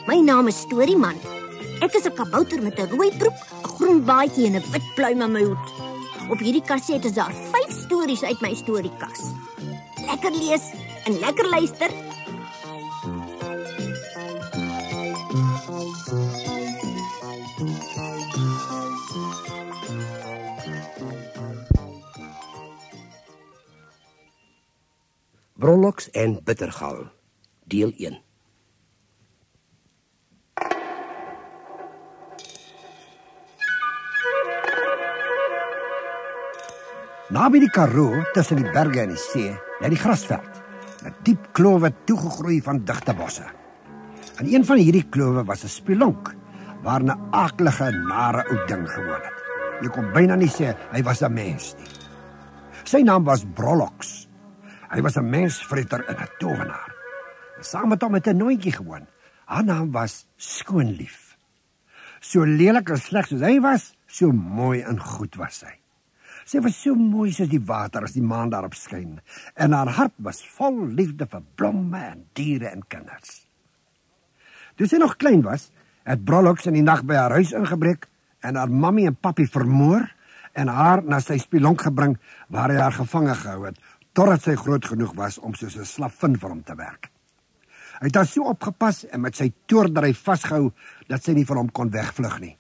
My naam is Storyman. Ek is 'n kabouter met 'n rooi broek, 'n groen baadjie en 'n wit pluim aan my hoed. Op hierdie kaset is daar 5 stories uit my storiekas. Lekker lees en lekker luister. Brolox en Bittergal, deel 1. Naby die Karoo, tussen die berge en die see, lê die grasveld, met diep klowe toegegroei van digte bosse. In een van hierdie klowe was 'n spelonk, waar 'n aaklige, nare ou ding gewoon het. Jy kon byna nie sê hy was 'n mens nie. Sy naam was Brolox. Hy was 'n mensvreter en 'n towenaar. Saam met hom het 'n nooitjie gewoon. Haar naam was Skoonlief. So lelik en sleg soos hy was, so mooi en goed was sy. Sy was so mooi soos die water as die maan daarop skyn, en haar hart was vol liefde vir blomme en diere en kinders. Toe sy nog klein was, het Brolox in die nag by haar huis ingebreek en haar mammie en pappie vermoor en haar na sy spelonk gebring waar hy haar gevange gehou het, totdat sy groot genoeg was om soos 'n slavin vir hom te werk. Hy het haar so opgepas en met sy toordery vasgehou dat sy nie van hom kon wegvlug nie.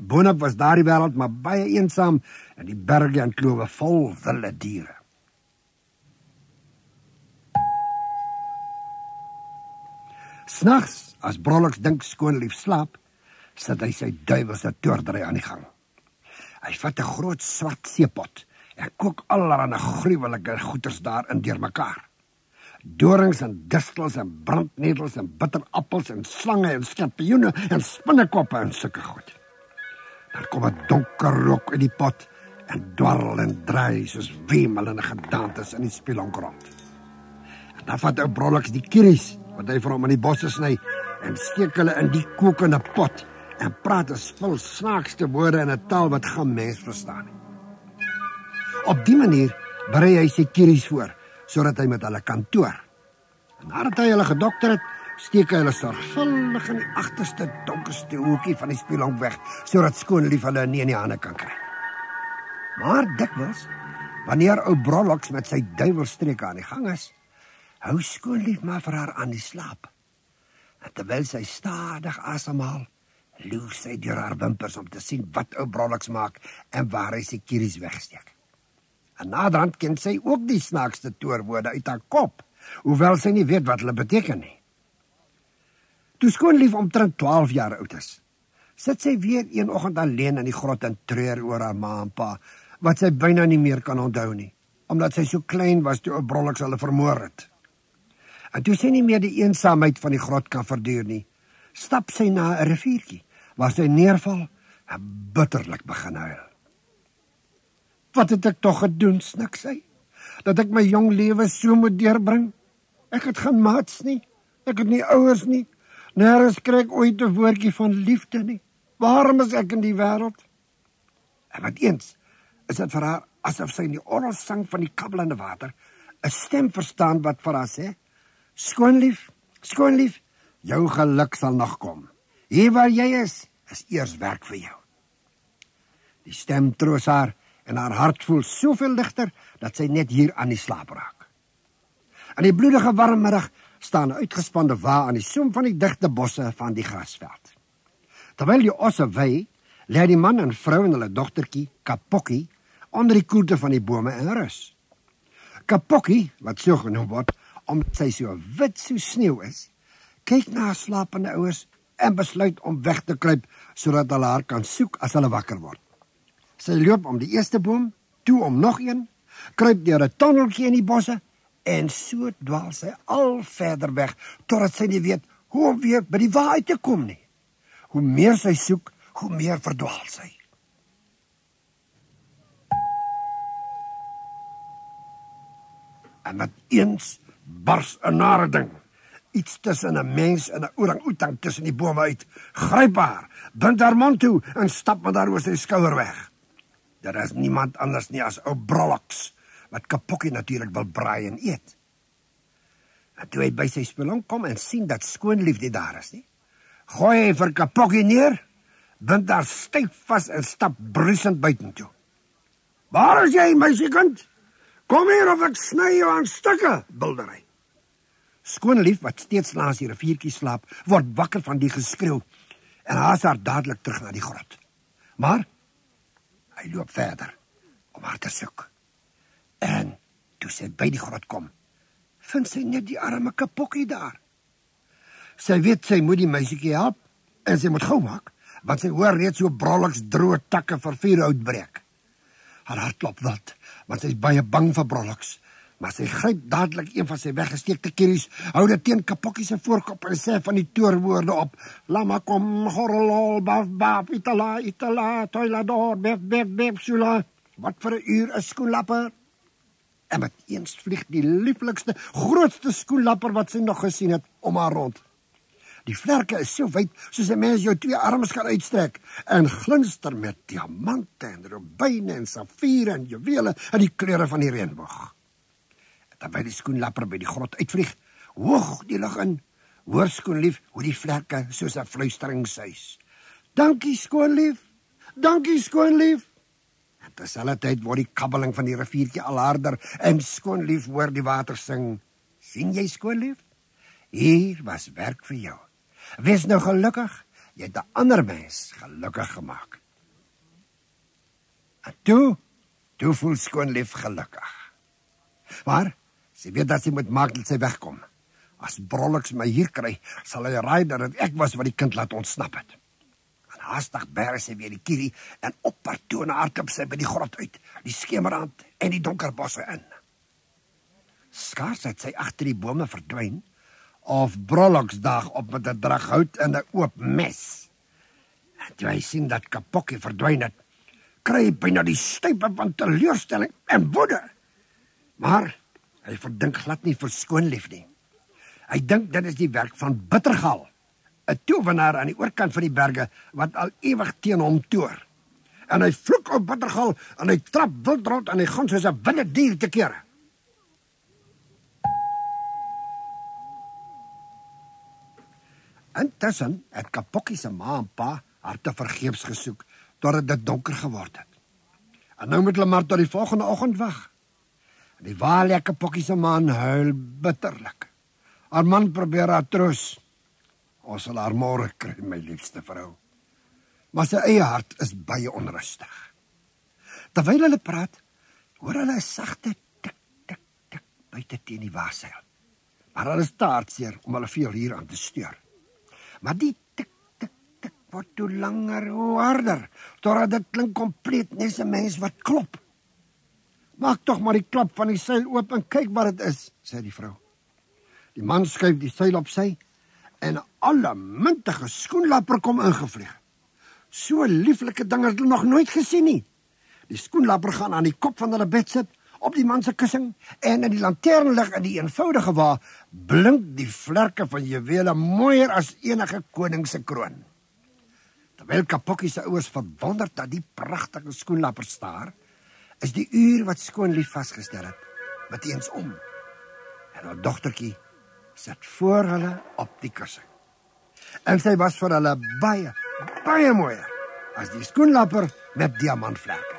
Boonop was daardie wêreld maar baie eensaam en die berge en klowe vol wilde diere. S'nags, as Brolox dink Skoonlief slaap, sit hy sy duiwelse toordery aan die gang. Hy vat 'n groot swart seepot en kook allerlei gruwelike goeters daarin deurmekaar. Dorings en distels en brandnetels en bitterappels en slange en skorpioene en spinnekoppe en sulke goed. Dan kom 'n donker rook in die pot en dwarrel en draai soos wemelende gedaantes in die spelonk rond. En dan vat ou Brolox die kieries wat hy vir hom in die bosse sny en steek hulle in die kokende pot en praat 'n spul snaakste woorde in 'n taal wat geen mens verstaan nie. Op die manier berei hy sy kieries voor, sodat hy met hulle kan toer. En nadat hy hulle gedokter het, steek hy hulle sorgvuldig in die agterste donkerste hoekie van die spelonk weg, sodat Skoonlief hulle nie in die hande kan kry. Maar dikwels, wanneer ou Brolox met sy duiwelstreke aan die gang is, hou Skoonlief maar vir haar aan die slaap. En terwyl sy stadig asemhaal, loer sy deur haar wimpers om te sien wat ou Brolox maak en waar hy sy kieries wegsteek. En naderhand ken sy ook die snaakste toorwoorde uit haar kop, hoewel sy nie weet wat hulle beteken nie. Toe Skoonlief omtrent 12 jaar oud is, sit sy weer een oggend alleen in die grot en treur oor haar ma en pa, wat sy byna nie meer kan onthou nie, omdat sy so klein was toe ou Brolox hulle vermoor het. En toe sy nie meer die eensaamheid van die grot kan verduur nie, stap sy na 'n riviertjie, waar sy neerval en bitterlik begin huil. Wat het ek tog gedoen, snik sy, dat ek my jong lewe so moet deurbring? Ek het geen maats nie, ek het nie ouers nie, nêrens kry ek ooit 'n woordjie van liefde nie. Waarom is ek in die wêreld? En wat eens is dit vir haar asof sy in die orrelsang van die kabbelende water 'n stem verstaan wat vir haar sê: Skoonlief, Skoonlief, jou geluk sal nog kom. Hier waar jy is eers werk vir jou. Die stem troos haar en haar hart voel soveel ligter dat sy net hier aan die slaap raak. In die bloedige warm middag staan 'n uitgespande wa aan die soem van die digte bosse van die grasveld. Terwyl die osse wei, lê die man en vrou en hulle dogtertjie, Kapokkie, onder die koelte van die bome in rus. Kapokkie, wat so genoem word omdat sy so wit so sneeu is, kyk na haar slapende ouers en besluit om weg te kruip sodat hulle haar kan soek as hulle wakker word. Sy loop om die eerste boom, toe om nog een, kruip deur 'n tonneltjie in die bosse en so dwaal sy al verder weg totdat sy nie weet hoe om weer by die wa uit te kom nie. Hoe meer sy soek, hoe meer verdwaal sy. En met eens bars 'n nare ding, iets tussen 'n mens en 'n orang-oetang tussen die bome uit, gryp haar, bind haar mond toe en stap met haar oor sy skouer weg. Dit is niemand anders nie as ou Brolox, wat Kapokkie natuurlik wil braai en eet. En toe hy by sy spelonk kom en sien dat Skoonlief nie daar is nie, gooi vir Kapokkie neer, bind haar styf vas en stap bruisend buitentoe. Waar is jy, meisiekind? Kom hier of ek sny jou aan stukke, bulder hy. Skoonlief, wat steeds langs die riviertjie slaap, word wakker van die geskreeu en haas haar dadelik terug na die grot. Maar hy loop verder om haar te soek. En toe sy by die grot kom, vind sy net die arme Kapokkie daar. Sy weet sy moet die meisiekie help en sy moet gou maak, want sy hoor reeds hoe Brolloks droë takke vir vuur uitbreek. Haar hart klop wild, want sy is baie bang vir Brolloks, maar sy gryp dadelik een van sy weggesteekte kieries, hou dit teen Kapokkie se voorkop en sê van die toorwoorde op: Lama kom, horrelol, baf, baf, itala, itala, toilador, bef, bef, bef, sula. Wat vir 'n uur is skoenlapper? En met eens vlieg die lieflikste, grootste skoenlapper wat sy nog gesien het om haar rond. Die vlerke is so wyd soos 'n mens jou 2 arms kan uitstrek en glinster met diamante en rubyne en safiere en juwele en die kleure van die reënboog. Terwyl die skoenlapper by die grot uitvlieg, hoog die lug in, hoor Skoonlief hoe die vlerke soos 'n fluistering suis. Dankie Skoonlief, dankie Skoonlief. En terselfdertyd word die kabbeling van die riviertjie al harder en Skoonlief hoor die water sing. Sien jy Skoonlief? Hier was werk vir jou. Wees nou gelukkig, jy het 'n ander mens gelukkig gemaak. En toe voel Skoonlief gelukkig. Maar sy weet dat sy moet maak dat sy wegkom. As Brolloks my hier kry, sal hy raai dat het ek was wat die kind laat ontsnap het. En haastig bære sy weer die kierie en op haar tone hardloop sy by die grot uit, die skemerrand en die donker bosse in. Skaars het sy agter die bome verdwyn, of Brolloks daag op met 'n drag hout en 'n oop mes. En toe hy sien dat Kapokkie verdwyn het, kry hy byna die stype van teleurstelling en woede. Maar hy verdink glad nie vir Skoonlief nie. Hy dink dit is die werk van Bittergal, 'n towenaar aan die oorkant van die berge wat al ewig teen hom toer. En hy vloek op Bittergal en hy trap wild rond en hy gaan soos 'n wilde dier te kere. Intussen het Kapokkie se ma en pa haar te vergeefs gesoek, totdat dit donker geword het. En nou moet hulle maar tot die volgende oggend wag. Die waarlike Kapokkie se man huil bitterlik. Haar man probeer haar troos. Ons sal haar môre kry, my liefste vrou. Maar sy eie hart is baie onrustig. Terwyl hulle praat, hoor hulle 'n sagte tik, tik, tik buite teen die waaseil. Maar hulle is te hartseer om hulle veel hier aan te steur. Maar die tik, tik, tik word hoe langer, hoe harder, totdat dit klink kompleet nes 'n mens wat klop. Maak tog maar die klap van die seil oop en kyk wat dit is, sê die vrou. Die man skuif die seil op sy en 'n allemintige skoenlapper kom ingevlieg. So 'n lieflike ding het hulle nog nooit gesien nie. Die skoenlapper gaan aan die kop van hulle bed sit, op die man se kussing, en in die lanternlig in die eenvoudige wa blink die vlerke van juwele mooier as enige koning se kroon. Terwyl Kapokkie se ouers verwonderd dat die pragtige skoenlapper staar, is die uur wat Skoonlief vasgestel het, meteens om. En haar dogtertjie sit voor hulle op die kussing. En sy was vir hulle baie, baie mooier as die skoenlapper met diamantvlerke.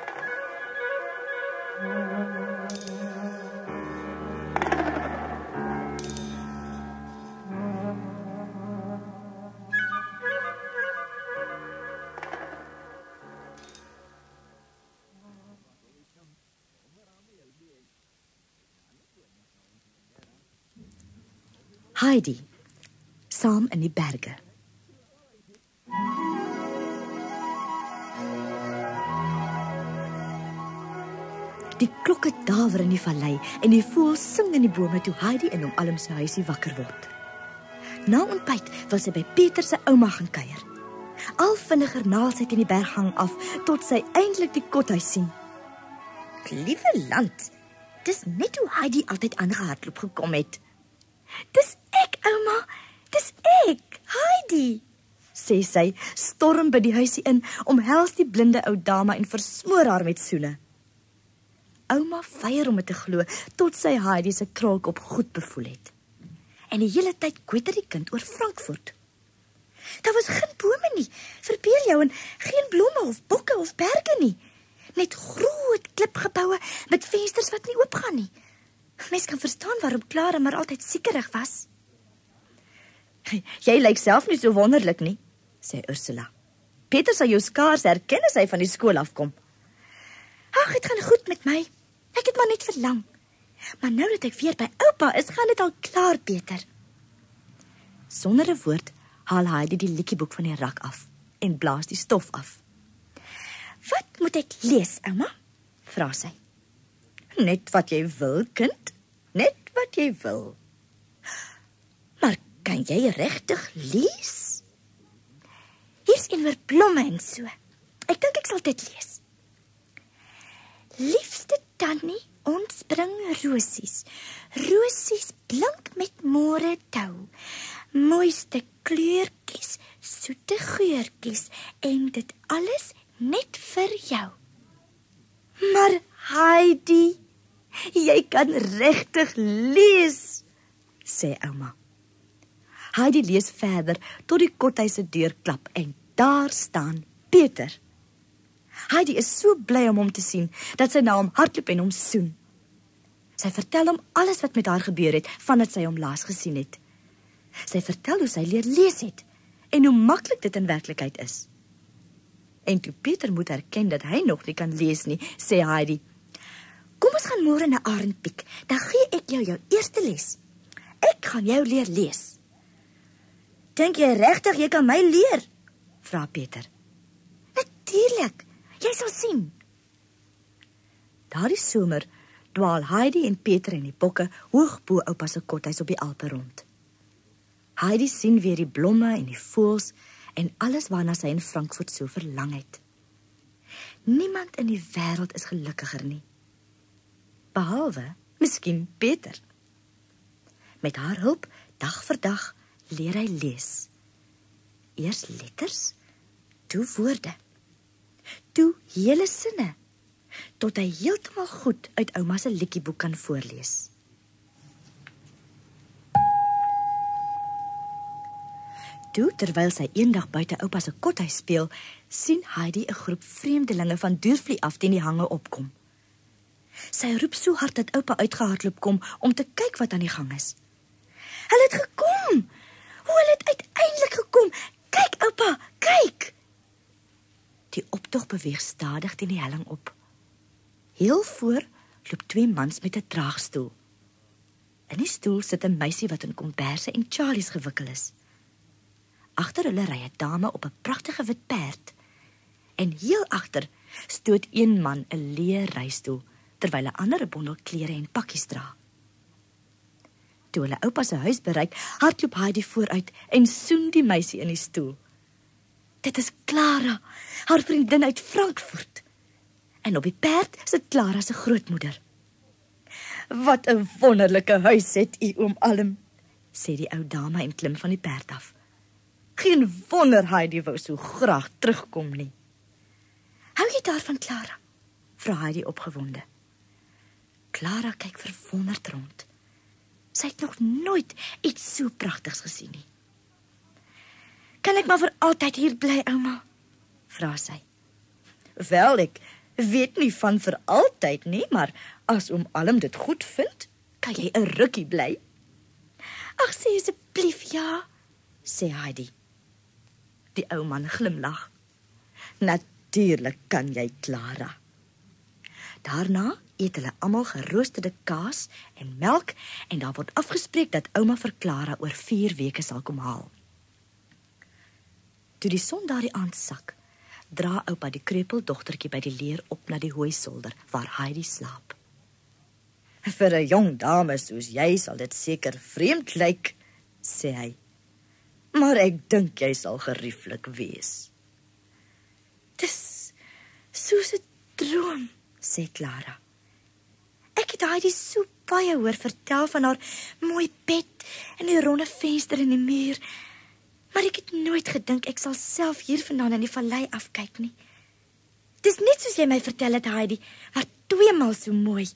Heidi, saam in die berge. Die klokke dawer in die vallei en die voëls sing in die bome toe Heidi in hom Alm se huisie wakker word. Na ontbyt wil sy by Pieter se ouma gaan kuier. Al vinniger naal sy teen die berghang af tot sy eintlik die kothuis sien. Liewe land, dis net hoe Heidi altyd aangehardloop gekom het. Dis ek, ouma, dis ek, Heidi, sê sy, storm by die huisie in, omhels die blinde ou dame en versmoor haar met soene. Ouma weier om dit te glo, tot sy Heidi se kraalkop goed bevoel het. En die hele tyd kwetter die kind oor Frankfurt. Daar was geen bome nie, verbeel jou, en geen blomme of bokke of berge nie. Net groot klipgeboue met vensters wat nie oopgaan nie. Mens kan verstaan waarom Clara maar altyd siekerig was. Jy lyk self nie so wonderlik nie, sê Ursula. Peter sal jou skaars herken as hy van die skool afkom. Ag, dit gaan goed met my. Ek het maar net verlang. Maar nou dat ek weer by oupa is, gaan dit al klaar beter. Sonder 'n woord haal Heidi die liedjieboek van die rak af en blaas die stof af. Wat moet ek lees, ouma? Vra sy. Net wat jy wil, kind. Net wat jy wil. Maar kan jy regtig lees? Hier's een oor blomme en so. Ek dink ek sal dit lees. Liefste Tannie, ons bring rosies. Rosies blink met môre tou. Mooiste kleurtjies, soete geurtjies en dit alles net vir jou. Maar Heidi, jy kan regtig lees, sê ouma. Heidi lees verder tot die kothuis se deur klap en daar staan Peter. Heidi is so bly om hom te sien dat sy na hom hardloop en hom soen. Sy vertel hom alles wat met haar gebeur het vandat sy hom laas gesien het. Sy vertel hoe sy leer lees het en hoe maklik dit in werklikheid is. En toe Peter moet erken dat hy nog nie kan lees nie, sê Heidi, kom ons gaan môre na Arendpiek, dan gee ek jou eerste les. Ek gaan jou leer lees. Dink jy regtig jy kan my leer? Vra Peter. Natuurlik, jy sal sien. Daardie somer dwaal Heidi en Peter en die bokke hoog bo oupa se kothuis op die Alpe rond. Heidi sien weer die blomme en die voëls en alles waarna sy in Frankfurt so verlang het. Niemand in die wêreld is gelukkiger nie. Behalwe, miskien Peter. Met haar hulp, dag vir dag, leer hy lees. Eers letters, toe woorde, toe hele sinne, tot hy heeltemal goed uit ouma se liedjieboek kan voorlees. Toe, terwyl sy eendag buite oupa se kothuis speel, sien Heidi 'n groep vreemdelinge van Duurvliet af teen die hange opkom. Sy roep so hard dat oupa uitgehardloop kom om te kyk wat aan die gang is. Hulle het gekom! Hulle het uiteindelik gekom! Kyk, oupa, kyk! Die optog beweeg stadig teen die helling op. Heel voor loop 2 mans met 'n draagstoel. In die stoel sit 'n meisie wat in komberse en Charlies gewikkel is. Agter hulle ry 'n dame op 'n pragtige wit perd. En heel agter stoot een man 'n leë reistool, terwyl 'n ander 'n bondel klere en pakkies dra. Toe hulle oupa se huis bereik, hardloop Heidi vooruit en soen die meisie in die stoel. Dit is Clara, haar vriendin uit Frankfurt. En op die perd sit Clara se grootmoeder. Wat 'n wonderlike huis het u, oom Alm, sê die ou dame en klim van die perd af. Geen wonder Heidi wou so graag terugkom nie. Hou jy daarvan, Clara? Vra Heidi opgewonde. Clara kyk verwonderd rond. Sy het nog nooit iets so pragtigs gesien nie. Kan ek maar vir altyd hier bly, ouma? Vra sy. Wel, ek weet nie van vir altyd nie, maar as oom Alm dit goed vind, kan jy 'n rukkie bly. Ag, sê asseblief ja, sê Heidi. Die ou man glimlag. Natuurlik kan jy, Clara. Daarna eet hulle almal geroosterde kaas en melk en daar word afgespreek dat ouma vir Clara oor 4 weke sal kom haal. Toe die son daardie aand sak, dra oupa die kreupeldogtertjie by die leer op na die hooisolder waar Heidi slaap. Vir 'n jong dame soos jy sal dit seker vreemd lyk, sê hy. Maar ek dink jy sal gerieflik wees. Dis soos 'n droom, sê Clara. Ek het Heidi so baie hoor vertel van haar mooi bed en die ronde venster in die muur, maar ek het nooit gedink ek sal self hier vandaan in die vallei afkyk nie. Dis net soos jy my vertel het, Heidi, maar 2 maal so mooi.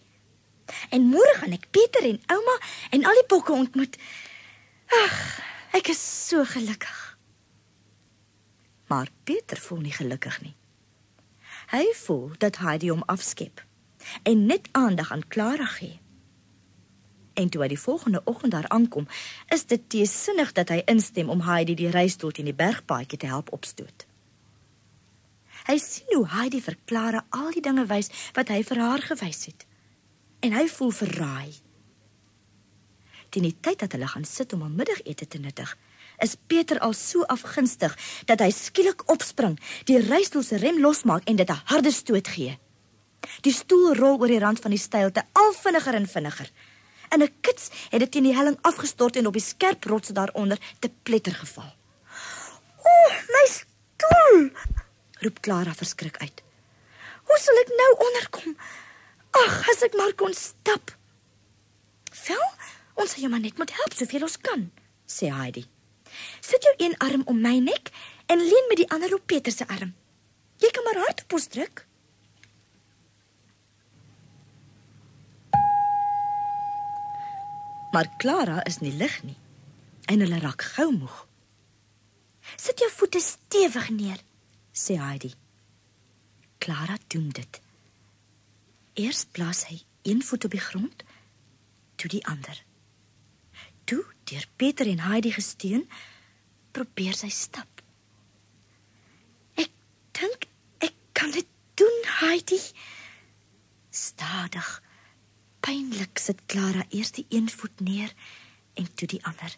En môre gaan ek Peter en ouma en al die bokke ontmoet. Ag, ek is so gelukkig. Maar Peter voel nie gelukkig nie. Hy voel dat Heidi hom afskep en net aandag aan Clara gee. En toe hy die volgende oggend daar aankom, is dit teesinnig dat hy instem om Heidi die reistool teen die bergpaadjie te help opstoot. Hy sien hoe Heidi vir Clara al die dinge wys wat hy vir haar gewys het. En hy voel verraai. Teen die tyd dat hulle gaan sit om 'n middagete te nuttig, is Peter al so afgunstig dat hy skielik opspring, die reistool se rem losmaak en dit 'n harde stoot gee. Die stoel rol oor die rand van die steilte al vinniger en vinniger. In 'n kits het dit teen die helling afgestort en op die skerp rotse daaronder te pletter geval. "O, my stoel!" roep Clara verskrik uit. "Hoe sal ek nou onderkom? Ag, as ek maar kon stap." "Wel, ons sal jou maar net moet help soveel ons kan," sê Heidi. "Sit jou een arm om my nek en leun met die ander op Peter se arm. Jy kan maar hard op ons druk." Maar Clara is nie lig nie en hulle raak gou moeg. "Sit jou voete stewig neer," sê Heidi. Clara doen dit. Eers plaas hy een voet op die grond, toe die ander. Toe, deur Peter en Heidi gesteun, probeer sy stap. "Ek dink ek kan dit doen, Heidi." Stadig, pynlik sit Clara eers die een voet neer en toe die ander.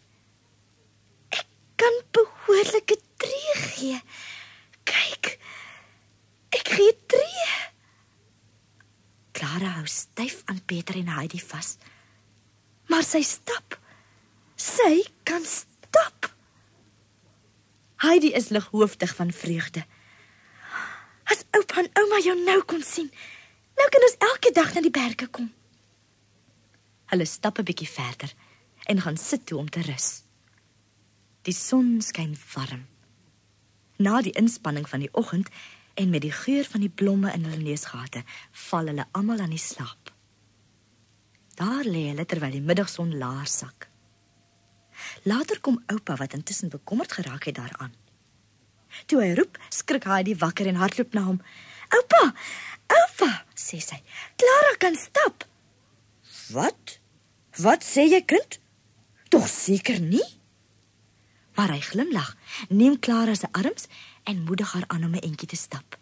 "Ek kan behoorlike tree gee. Kyk, ek gee tree." Clara hou styf aan Peter en Heidi vas. Maar sy stap. Sy kan stap. Heidi is lighoofdig van vreugde. "As oupa en ouma jou nou kon sien, nou kan ons elke dag na die berge kom." Hulle stap 'n bietjie verder en gaan sit toe om te rus. Die son skyn warm. Na die inspanning van die oggend en met die geur van die blomme in hulle neusgate, val hulle almal aan die slaap. Daar lê hulle terwyl die middagson laer sak. Later kom oupa wat intussen bekommerd geraak het daaraan. Toe hy roep, skrik Heidi wakker en hardloop na hom. "Oupa, oupa," sê sy, "Clara kan stap." "Wat? Wat sê jy, kind? Tog seker nie?" Maar hy glimlag, neem Clara se arms en moedig haar aan om 'n entjie te stap.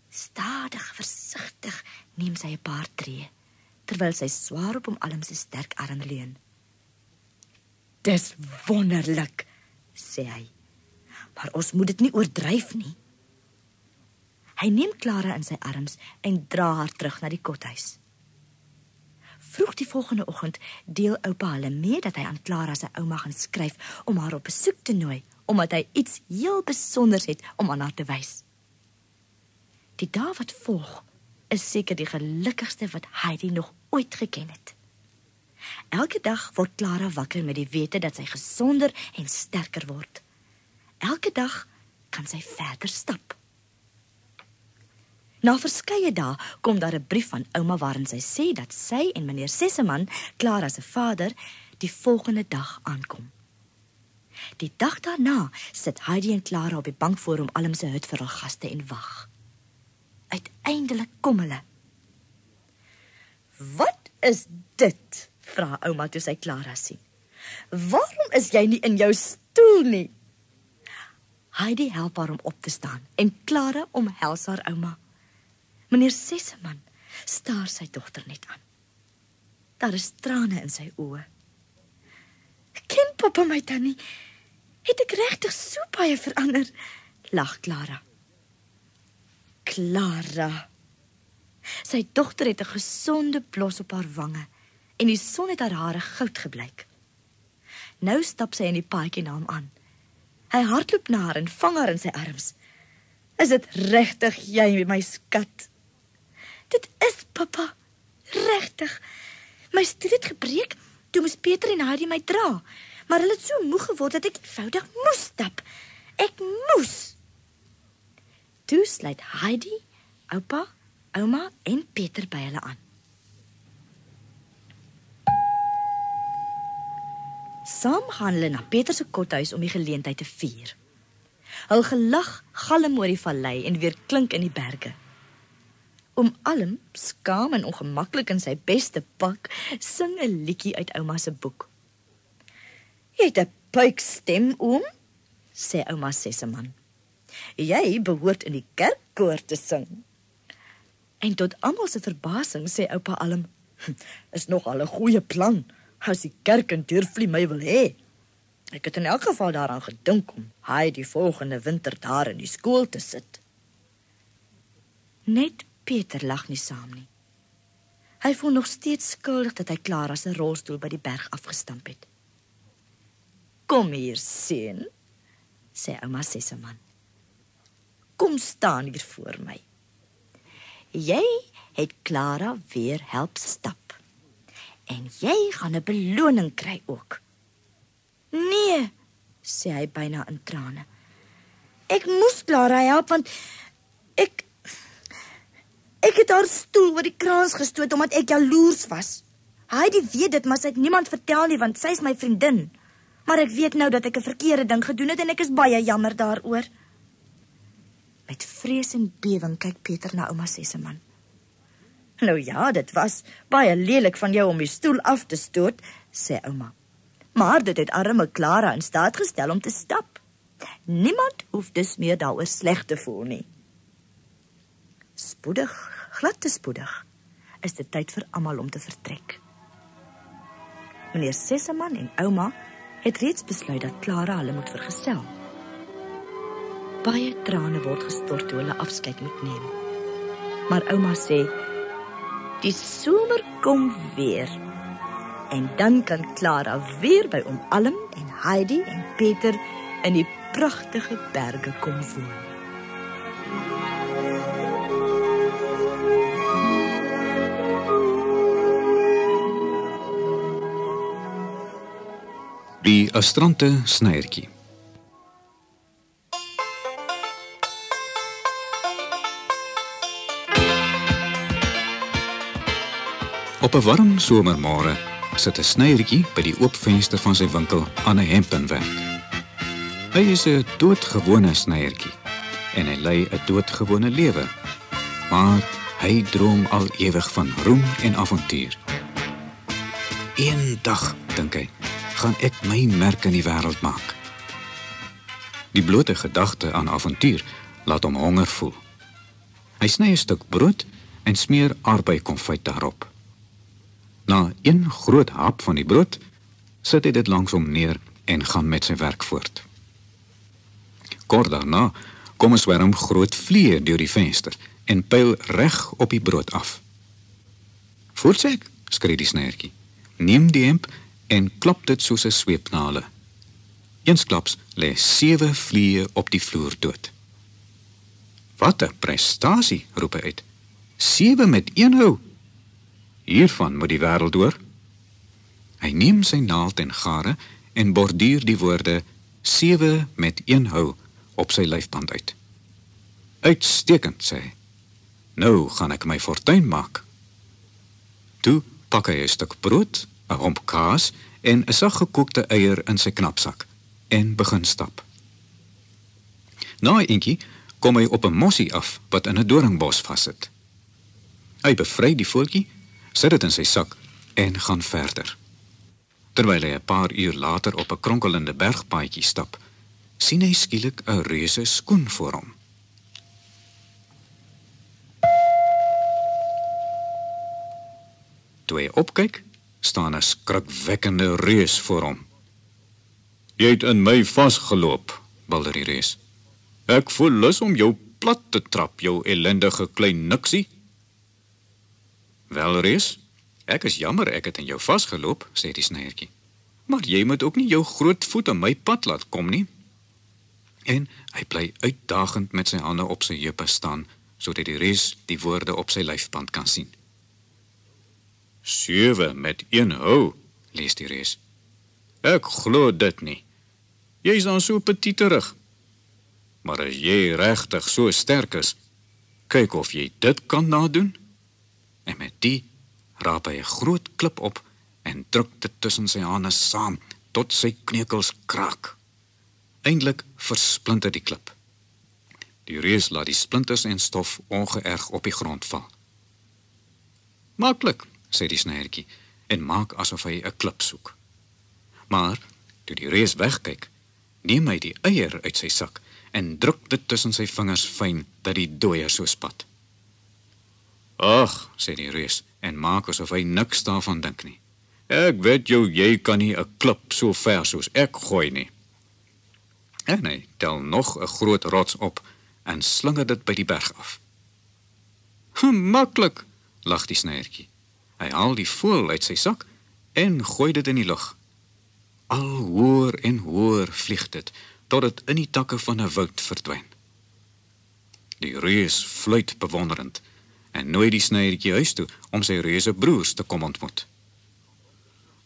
Stadig, versigtig neem sy 'n paar tree, terwyl sy swaar op hom alm se sterk arm leun. "Dis wonderlik," sê hy, "maar ons moet dit nie oordryf nie." Hy neem Clara in sy arms en dra haar terug na die kothuis. Vroeg die volgende oggend deel oupa hulle mee dat hy aan Clara se ouma gaan skryf om haar op besoek te nooi, omdat hy iets heel besonders het om aan haar te wys. Die dae wat volg is seker die gelukkigste wat Heidi nog ooit geken het. Elke dag word Clara wakker met die wete dat sy gesonder en sterker word. Elke dag kan sy verder stap. Na verskeie dae kom daar 'n brief van ouma waarin sy sê dat sy en meneer Sesseman, Clara se vader, die volgende dag aankom. Die dag daarna sit Heidi en Clara op die bank voor hom alm se hut vir hul gaste en wag. Uiteindelik kom hulle. "Wat is dit?" vra ouma toe sy Clara sien. "Waarom is jy nie in jou stoel nie?" Heidi help haar om op te staan en Clara omhels haar ouma. Meneer Sesseman staar sy dogter net aan. Daar is trane in sy oë. "Ken papa my dan nie? Het ek regtig so baie verander?" lag Clara. Clara. Sy dogter het 'n gesonde blos op haar wange en die son het haar hare goud geblyk. Nou stap sy in die paadjie na hom aan. Hy hardloop na haar en vang haar in sy arms. "Is dit regtig jy, my skat?" "Dit is, papa. Regtig. My stoel het gebreek, toe moes Peter en Heidi my dra, maar hulle het so moeg geword dat ek eenvoudig moes stap. Ek moes." Toe sluit Heidi, oupa, ouma en Peter by hulle aan. Saam gaan hulle na Peter se kothuis om die geleentheid te vier. Hul gelag galm oor die vallei en weer klink in die berge. Oom Alm, skaam en ongemaklik in sy beste pak, sing 'n liedjie uit ouma se boek. "Jy het 'n puikstem, oom," sê ouma Seseman. "Jy behoort in die kerkkoor te sing." En tot almal se verbasing sê oupa Alm, "Is nogal 'n goeie plan, as die kerk in Deurvlie my wil hê. Ek het in elk geval daaraan gedink om hy die volgende winter daar in die skool te sit." Net Peter lag nie saam nie. Hy voel nog steeds skuldig dat hy Clara se rolstoel by die berg afgestamp het. "Kom hier, seun," sê ouma Seseman. "Kom staan hier voor my. Jy het Clara weer help stap. En jy gaan 'n beloning kry ook." "Nee," sê hy byna in trane. "Ek moes Clara help want ek het haar stoel oor die kraans gestoot omdat ek jaloers was. Heidi weet dit, maar sy het niemand vertel nie want sy is my vriendin. Maar ek weet nou dat ek 'n verkeerde ding gedoen het en ek is baie jammer daaroor." Met vrees en bewing kyk Peter na ouma Seseman. "Nou ja, dit was baie lelik van jou om die stoel af te stoot," sê ouma. "Maar dit het arme Clara in staat gestel om te stap. Niemand hoef dus meer daaroor sleg te voel nie." Spoedig, glad te spoedig, is dit tyd vir almal om te vertrek. Meneer Seseman en ouma het reeds besluit dat Clara hulle moet vergesel. Baie trane word gestort toe hulle afskeid moet neem. Maar ouma sê, "Die somer kom weer. En dan kan Clara weer by oom Alm en Heidi en Peter in die pragtige berge kom woon." Die astrante snyertjie. Op 'n warm somermôre sit 'n snyertjie by die oop venster van sy winkel aan 'n hempenwerk. Hy is 'n doodgewone snyertjie en hy lei 'n doodgewone lewe, maar hy droom al ewig van roem en avontuur. Eendag, dink hy, gaan ek my merk in die wêreld maak. Die blote gedagte aan avontuur laat hom honger voel. Hy sny 'n stuk brood en smeer aardbeikonfyt daarop. Na een groot hap van die brood, sit hy dit langs hom neer en gaan met sy werk voort. Kort daarna kom 'n swerm groot vliee deur die venster en pyl reg op die brood af. "Voortsek," skree die snyertjie, neem die hemp en klap dit soos 'n sweep na hulle. Eensklaps lê 7 vliee op die vloer dood. "Wat 'n prestasie," roep hy uit. 7 met 1 hou. Hiervan moet die wêreld hoor." Hy neem sy naald en gare en borduur die woorde 7 met 1 hou op sy lyfband uit. "Uitstekend," sê hy. "Nou gaan ek my fortuin maak." Toe pak hy 'n stuk brood, 'n homp kaas en 'n sag gekookte eier in sy knapsak en begin stap. Na 'n entjie kom hy op 'n mossie af wat in 'n doringbos vassit. Hy bevry die voeltjie, sit dit in sy sak en gaan verder. Terwyl hy 'n paar uur later op 'n kronkelende bergpaadjie stap, sien hy skielik 'n reuse skoen voor hom. Toe hy opkyk, staan 'n skrikwekkende reus voor hom. "Jy het in my vasgeloop," bulder die reus. "Ek voel lus om jou plat te trap, jou ellendige klein niksie." "Wel, reus, ek is jammer ek het in jou vasgeloop," sê die snyertjie. "Maar jy moet ook nie jou groot voet in my pad laat kom nie." En hy bly uitdagend met sy hande op sy heupe staan, sodat die reus die woorde op sy lyfband kan sien. 7 met 1 hou, lees die reus. "Ek glo dit nie. Jy is dan so petiterig. Maar as jy regtig so sterk is, kyk of jy dit kan nadoen." En met die raap hy 'n groot klip op en druk dit tussen sy hande saam tot sy kneukels kraak. Eindelik versplinter die klip. Die reus laat die splinters en stof ongeërg op die grond val. Maklik, sê die snyertjie, en maak asof hy 'n klip soek. Maar, toe die reus wegkyk, neem hy die eier uit sy sak en druk dit tussen sy vingers fyn, dat die dooier so spat. Ag, sê die reus, en maak asof hy niks daarvan dink nie. Ek weet jou, jy kan nie 'n klip so ver soos ek gooi nie. En hy tel nog 'n groot rots op en slinger dit by die berg af. Maklik, lag die snyertjie. Hy haal die voël uit sy sak en gooi dit in die lug. Al hoër en hoër vlieg dit, tot dit in die takke van 'n woud verdwyn. Die reus fluit bewonderend en nooi die snyertjie huis toe om sy reuse broers te kom ontmoet.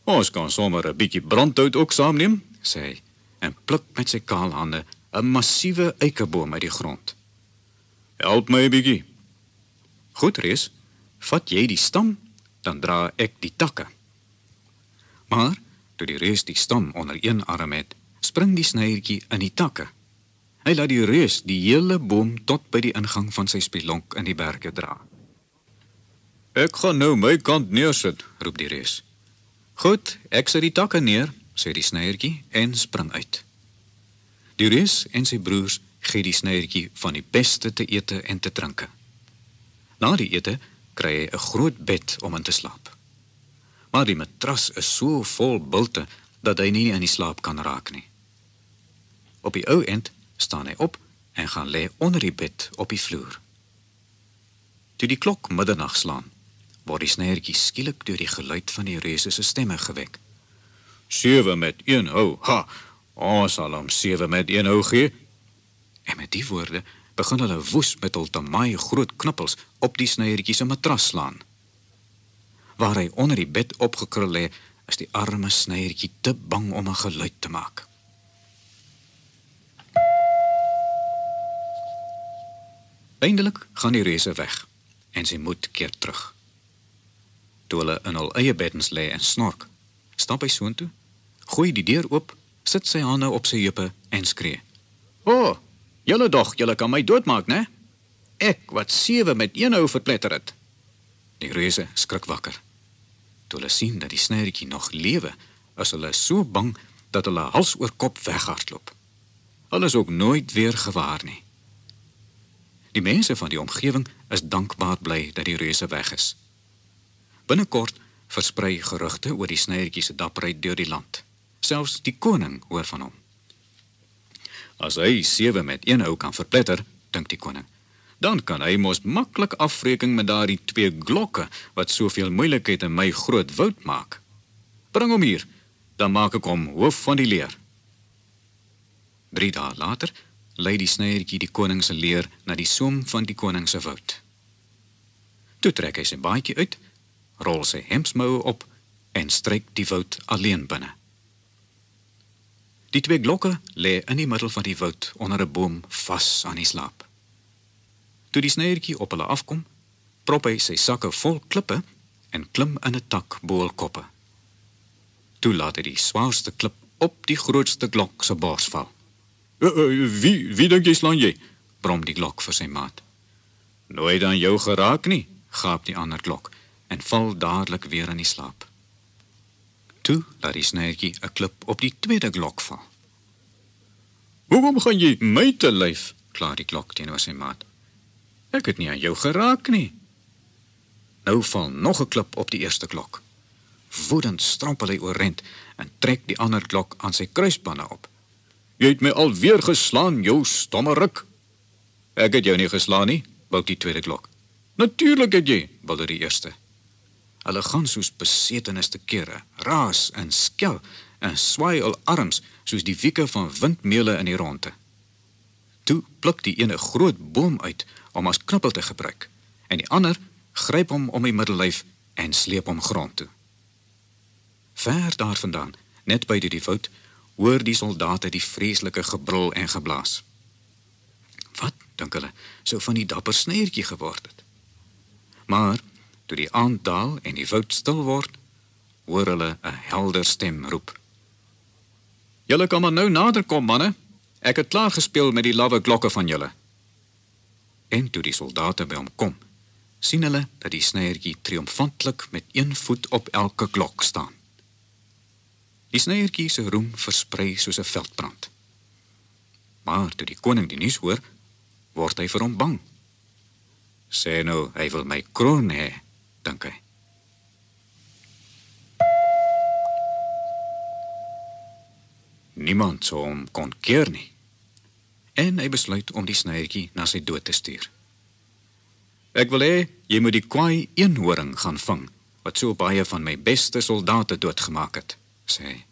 Ons kan sommer 'n bietjie brandhout ook saamneem, sê hy, en pluk met sy kaal hande 'n massiewe eikeboom uit die grond. Help my 'n bietjie. Goed, reus, vat jy die stam, dan dra ek die takke. Maar, toe die reus die stam onder een arm het, spring die snyertjie in die takke. Hy laat die reus die hele boom tot by die ingang van sy spelonk in die berge dra. Ek gaan nou my kant neersit, roep die reus. Goed, ek sit die takke neer, sê die snyertjie en spring uit. Die reus en sy broers gee die snyertjie van die beste te ete en te drinke. Na die ete kry hy 'n groot bed om in te slaap. Maar die matras is so vol bulte dat hy nie in die slaap kan raak nie. Op die ou end staan hy op en gaan lê onder die bed op die vloer. Toe die klok middernag slaan, word die snyertjie skielik deur die geluid van die reuse se stemme gewek. 7 met 1 hou, ha, ons sal hom 7 met 1 hou gee. En met die woorde begin hulle woes met hul tamaai groot knuppels op die snyertjie se matras slaan. Waar hy onder die bed opgekrul lê, is die arme snyertjie te bang om 'n geluid te maak. Eindelik gaan die reuse weg en sy moed keer terug. Toe hulle in hul eie beddens lê en snork, stap hy soontoe, gooi die deur oop, sit sy hande op sy heupe en skree. O, julle dog, julle kan my doodmaak, né? Ek wat 7 met 1 hou verpletter het. Die reuse skrik wakker. Toe hulle sien dat die snyertjie nog lewe, is hulle so bang dat hulle hals oor kop weghardloop. Hulle is ook nooit weer gewaar nie. Die mense van die omgewing is dankbaar bly dat die reuse weg is. Binnekort versprei gerugte oor die snyertjie se dapperheid deur die land. Selfs die koning hoor van hom. As hy 7 met 1 hou kan verpletter, dink die koning, dan kan hy mos maklik afrekening met daardie 2 glokke wat soveel moeilikheid in my groot woud maak. Bring hom hier, dan maak ek hom hoof van die leer. 3 dae later lei die snyertjie die koning se leer na die soem van die koning se woud. Toe trek hy sy baadjie uit, rol sy hemdsmoue op en stryk die woud alleen binne. Die 2 glokke lê in die middel van die woud onder 'n boom vas aan die slaap. Toe die snyertjie op hulle afkom, prop hy sy sakke vol klippe en klim in 'n tak bo hul koppe. Toe laat hy die swaarste klip op die grootste glok se bors val. Wie dink jy slaan jy? Brom die glok vir sy maat. Nooit aan jou geraak nie, gaap die ander glok en val dadelik weer in die slaap. Toe laat die snyertjie 'n klip op die tweede glok val. Hoekom gaan jy my te lyf? Kla die glok teenoor sy maat. Ek het nie aan jou geraak nie. Nou val nog 'n klip op die eerste glok. Woedend strampel hy oorent en trek die ander glok aan sy kruisbande op. Jy het my alweer geslaan, jou stomme ruk. Ek het jou nie geslaan nie, bouk die tweede glok. Natuurlik het jy, bulder die eerste. Hulle gaan soos besetenis te kere, raas en skel en swaai hul arms soos die wieke van windmeule in die ronde. Toe pluk die ene groot boom uit om as knippel te gebruik en die ander gryp hom om die middellyf en sleep hom grond toe. Ver daarvandaan, net buite die woud, hoor die soldate die vreeslike gebrul en geblaas. Wat, dink hulle, sou van die dapper snyertjie geword het? Maar, toe die aand daal en die woud stil word, hoor hulle 'n helder stem roep. Julle kan maar nou nader kom, manne. Ek het klaar gespeel met die lawwe klokke van julle. En toe die soldate by hom kom, sien hulle dat die snyertjie triomfantlik met een voet op elke klok staan. Die snyertjie se roem versprei soos 'n veldbrand. Maar toe die koning die nuus hoor, word hy vir hom bang. Sê nou, hy wil my kroon hê, dink hy. Niemand sou hom kon keer nie. En hy besluit om die snyertjie na sy dood te stuur. Ek wil hê, jy moet die kwaai eenhoring gaan vang, wat so baie van my beste soldate doodgemaak het, sê hy.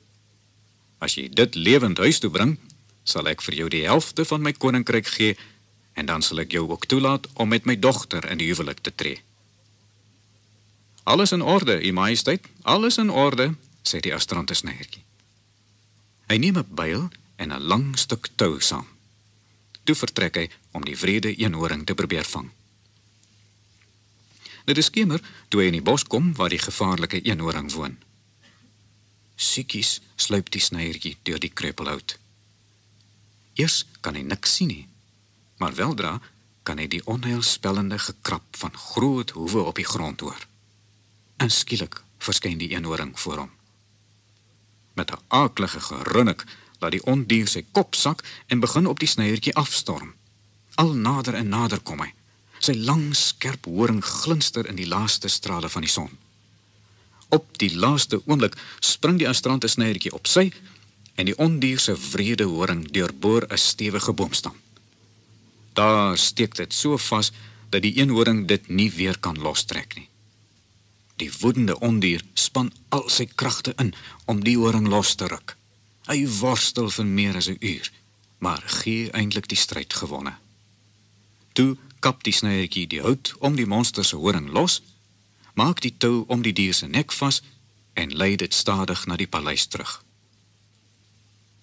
As jy dit lewend huis toe bring, sal ek vir jou die helfte van my koninkryk gee, en dan sal ek jou ook toelaat om met my dogter in die huwelik te tree. Alles in orde, U Majesteit, alles in orde, sê die astrante snyertjie. Hy neem 'n byl en 'n lang stuk tou saam. Toe vertrek hy om die wrede eenhoring te probeer vang. Dit is skemer toe hy in die bos kom waar die gevaarlike eenhoring woon. Siekies sluip die snyertjie deur die kreupelhout. Eers kan hy niks sien nie, maar weldra kan hy die onheilspellende gekrap van groot hoewe op die grond hoor. En skielik verskyn die eenhoring voor hom. Met 'n aaklige gerunnik laat die ondier sy kop sak en begin op die snyertjie afstorm. Al nader en nader kom hy. Sy lang, skerp horing glinster in die laaste strale van die son. Op die laaste oomblik spring die astrante snyertjie op sy en die ondier se wrede horing deurboor 'n stewige boomstam. Daar steek dit so vas dat die eenhoring dit nie weer kan lostrek nie. Die woedende ondier span al sy kragte in om die horing los te ruk. Hy worstel vir meer as 'n uur, maar gee eintlik die stryd gewonne. Toe kap die snyertjie die hout om die monster se horing los, maak die tou om die dier se nek vas en lei dit stadig na die paleis terug.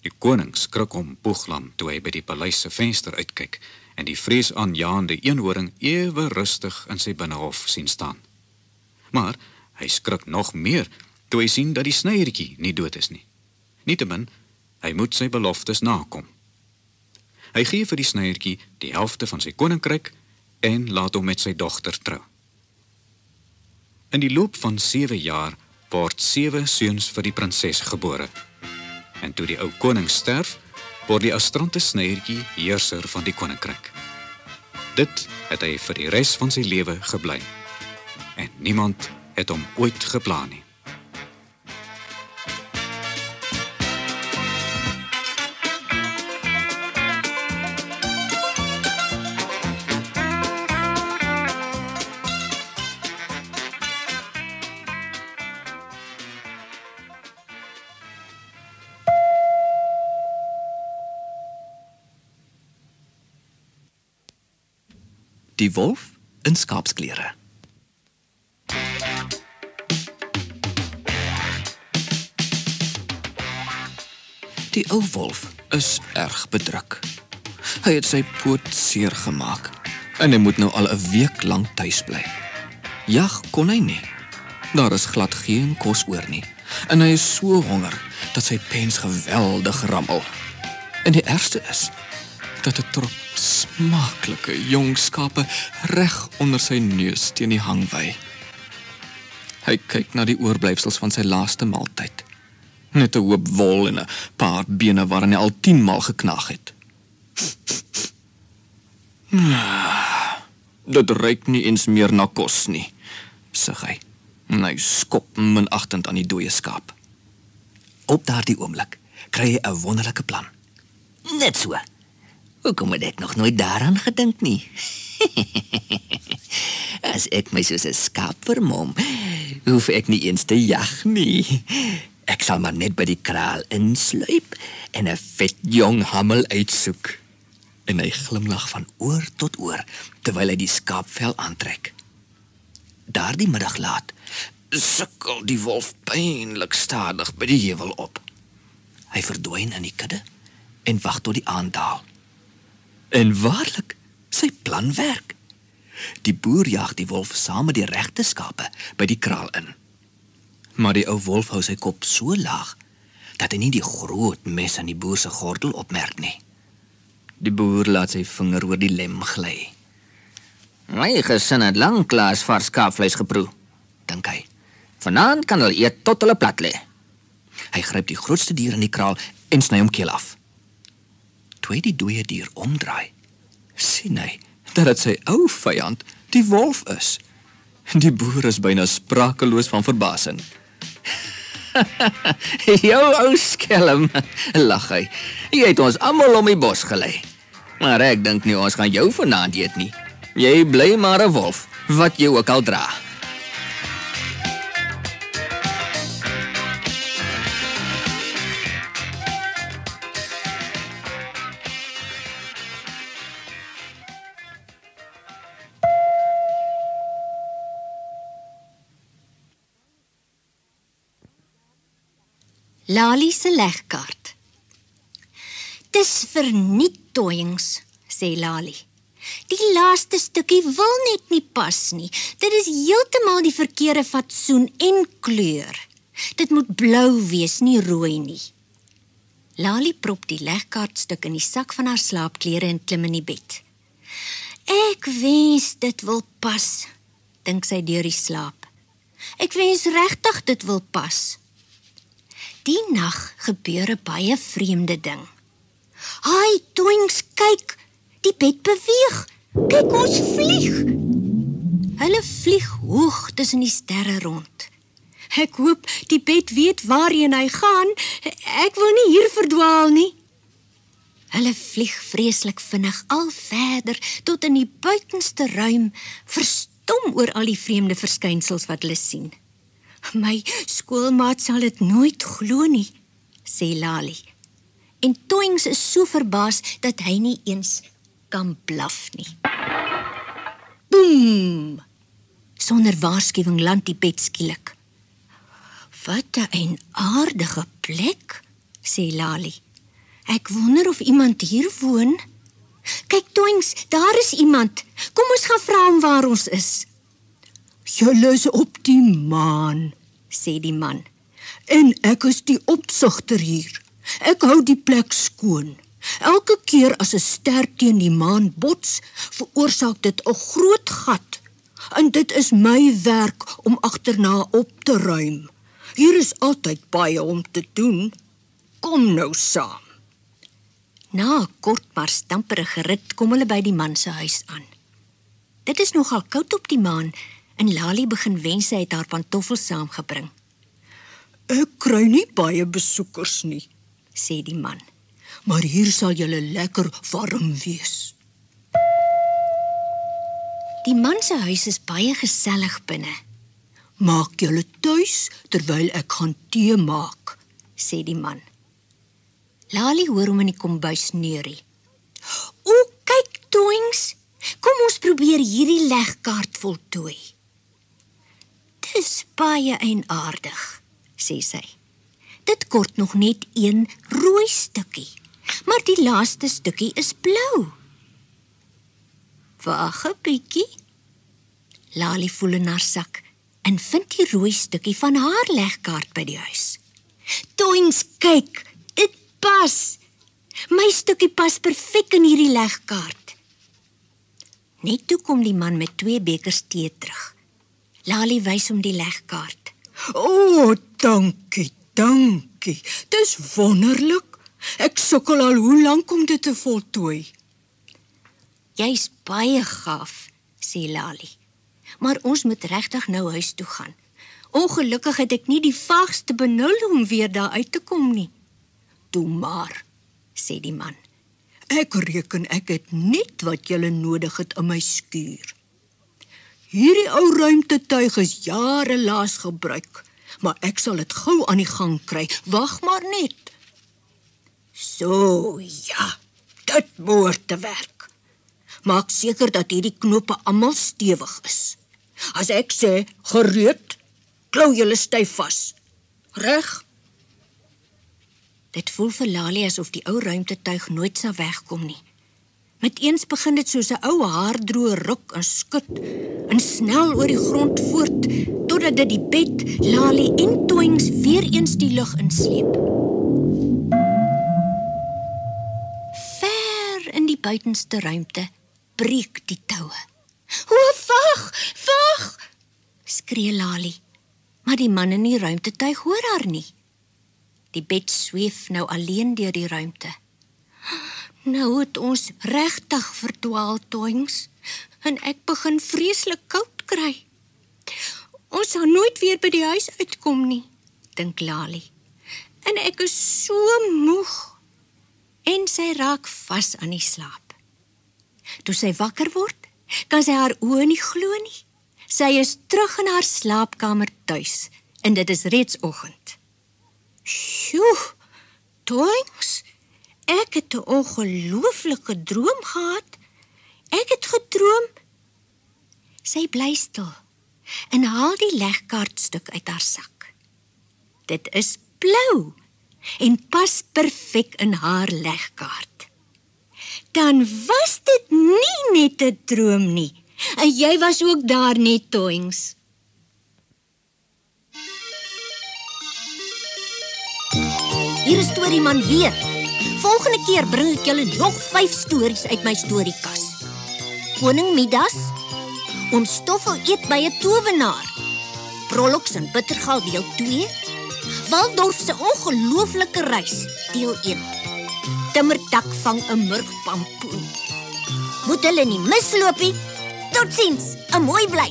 Die koning skrik hom boeglam toe hy by die paleis se venster uitkyk en die vreesaanjaende eenhoring ewe rustig in sy binnehof sien staan. Maar hy skrik nog meer toe hy sien dat die snyertjie nie dood is nie. Nietemin, hy moet sy beloftes nakom. Hy gee vir die snyertjie die helfte van sy koninkryk en laat hom met sy dogter trou. In die loop van 7 jaar word 7 seuns vir die prinses gebore. En toe die ou koning sterf, word die astrante snyertjie heerser van die koninkryk. Dit het hy vir die res van sy lewe gebly. En niemand het hom ooit geplan nie. Die wolf in skaapsklere. Die ou wolf is erg bedruk. Hy het sy poot seer gemaak en hy moet nou al 'n week lank tuis bly. Jag kon hy nie. Daar is glad geen kos oor nie en hy is so honger dat sy pens geweldig rammel. En die ergste is dat 'n trop smaaklike jong skape reg onder sy neus teen die hang wy. Hy kyk na die oorblyfsels van sy laaste maaltyd. Net 'n hoop wol en 'n paar bene waarin hy al 10 maal geknag het. Dit ruik nie eens meer na kos nie, sug hy. En hy skop minagtend aan die dooie skaap. Op daardie oomblik kry hy 'n wonderlike plan. Net so. Hoekom het ek nog nooit daaraan gedink nie? As ek my soos 'n skaap vermom, hoef ek nie eens te jag nie. Ek sal maar net by die kraal insluip en 'n vet jong hammel uitsoek. En hy glimlag van oor tot oor terwyl hy die skaapvel aantrek. Daardie middag laat sukkel die wolf pynlik stadig by die heuwel op. Hy verdwyn in die kudde en wag tot die aand daal. En waarlik, sy plan werk. Die boer jag die wolf saam met die regte skape by die kraal in. Maar die ou wolf hou sy kop so laag dat hy nie die groot mes in die boer se gordel opmerk nie. Die boer laat sy vinger oor die lem gly. My gesin het lanklaas vars skaapvleis geproe, dink hy. Vanaand kan hulle eet tot hulle plat lê. Hy gryp die grootste dier in die kraal en sny hom keel af. Toe hy die dooie dier omdraai, sien hy dat dit sy ou vyand, die wolf is. Die boer is byna sprakeloos van verbasing. Jou ou skelm, lag hy. Jy het ons almal om die bos gelei. Maar ek dink nie ons gaan jou vanaand eet nie. Jy bly maar 'n wolf, wat jy ook al dra. Lali se legkaart. Dis verniet Toyings, sê Lali. Die laaste stukkie wil net nie pas nie. Dit is heeltemal die verkeerde fatsoen en kleur. Dit moet blou wees, nie rooi nie. Lali prop die legkaartstuk in die sak van haar slaapklere en klim in die bed. Ek wens dit wil pas, dink sy deur die slaap. Ek wens regtig dit wil pas. Die nag gebeur 'n baie vreemde ding. Haai, Toyings, kyk, die bed beweeg. Kyk, ons vlieg. Hulle vlieg hoog tussen die sterre rond. Ek hoop die bed weet waarheen hy gaan. Ek wil nie hier verdwaal nie. Hulle vlieg vreeslik vinnig al verder tot in die buitenste ruim, verstom oor al die vreemde verskynsels wat hulle sien. My skoolmaat sal dit nooit glo nie, sê Lali. En Toyings is so verbaas dat hy nie eens kan blaf nie. Boem! Sonder waarskuwing land die bed skielik. Wat 'n aardige plek, sê Lali. Ek wonder of iemand hier woon. Kyk Toyings, daar is iemand. Kom ons gaan vra hom waar ons is. Julle is op die maan, sê die man. En ek is die opsigter hier. Ek hou die plek skoon. Elke keer as 'n ster teen die maan bots, veroorsaak dit 'n groot gat. En dit is my werk om agterna op te ruim. Hier is altyd baie om te doen. Kom nou saam. Na 'n kort maar stamperige rit kom hulle by die man se huis aan. Dit is nogal koud op die maan en Lali begin wens sy het haar pantoffels saamgebring. Ek kry nie baie besoekers nie, sê die man. Maar hier sal julle lekker warm wees. Die man se huis is baie gesellig binne. Maak julle tuis terwyl ek gaan tee maak, sê die man. Lali hoor hom in die kombuis neurie. O, kyk Toyings, kom ons probeer hierdie legkaart voltooi. Dis baie eienaardig, sê sy. Dit kort nog net een rooi stukkie, maar die laaste stukkie is blou. Wag 'n bietjie. Lali voel in haar sak en vind die rooi stukkie van haar legkaart by die huis. Toyings, kyk, dit pas. My stukkie pas perfek in hierdie legkaart. Net toe kom die man met 2 bekers tee terug. Lali wys hom die legkaart. O, dankie, dankie. Dis wonderlik. Ek sukkel al hoe lank om dit te voltooi. Jy's baie gaaf, sê Lali. Maar ons moet regtig nou huis toe gaan. Ongelukkig het ek nie die vaagste benul om weer daar uit te kom nie. Toe maar, sê die man. Ek reken ek het net wat julle nodig het in my skuur. Hierdie ou ruimtetuig is jare laas gebruik, maar ek sal dit gou aan die gang kry. Wag maar net. So, ja, dit behoort te werk. Maak seker dat hierdie knope almal stewig is. As ek sê, gereed, klou julle styf vas. Reg? Dit voel vir Lali asof die ou ruimtetuig nooit sal wegkom nie. Met eens begin dit soos 'n ou haardroë ruk en skud en snel oor die grond voort, totdat dit die bed, Lali en Toyings weer eens die lug insleep. Ver in die buitenste ruimte breek die toue. "O, wag!" skree Lali, maar die man in die ruimtetuig hoor haar nie. Die bed sweef nou alleen deur die ruimte. Nou het ons regtig verdwaal, Toings, en ek begin vreeslik koud kry. Ons sal nooit weer by die huis uitkom nie, dink Lali. En ek is so moeg. En sy raak vas aan die slaap. Toe sy wakker word, kan sy haar oë nie glo nie. Sy is terug in haar slaapkamer tuis, en dit is reeds oggend. Sjoe, Toings, ek het 'n ongelooflike droom gehad. Ek het gedroom. Sy bly stil en haal die legkaartstuk uit haar sak. Dit is blou en pas perfek in haar legkaart. Dan was dit nie net 'n droom nie. En jy was ook daar net, Toings. Hier is Storieman weer. Volgende keer bring ek julle nog 5 stories uit my storiekas. Koning Midas, Oom Stoffel eet by 'n towenaar, Prolox en Bittergal deel 2, Waldorf se ongelooflike reis deel 1, Timmertak vang 'n murgpampoen. Moet hulle nie misloop nie. Totsiens, 'n mooi bly.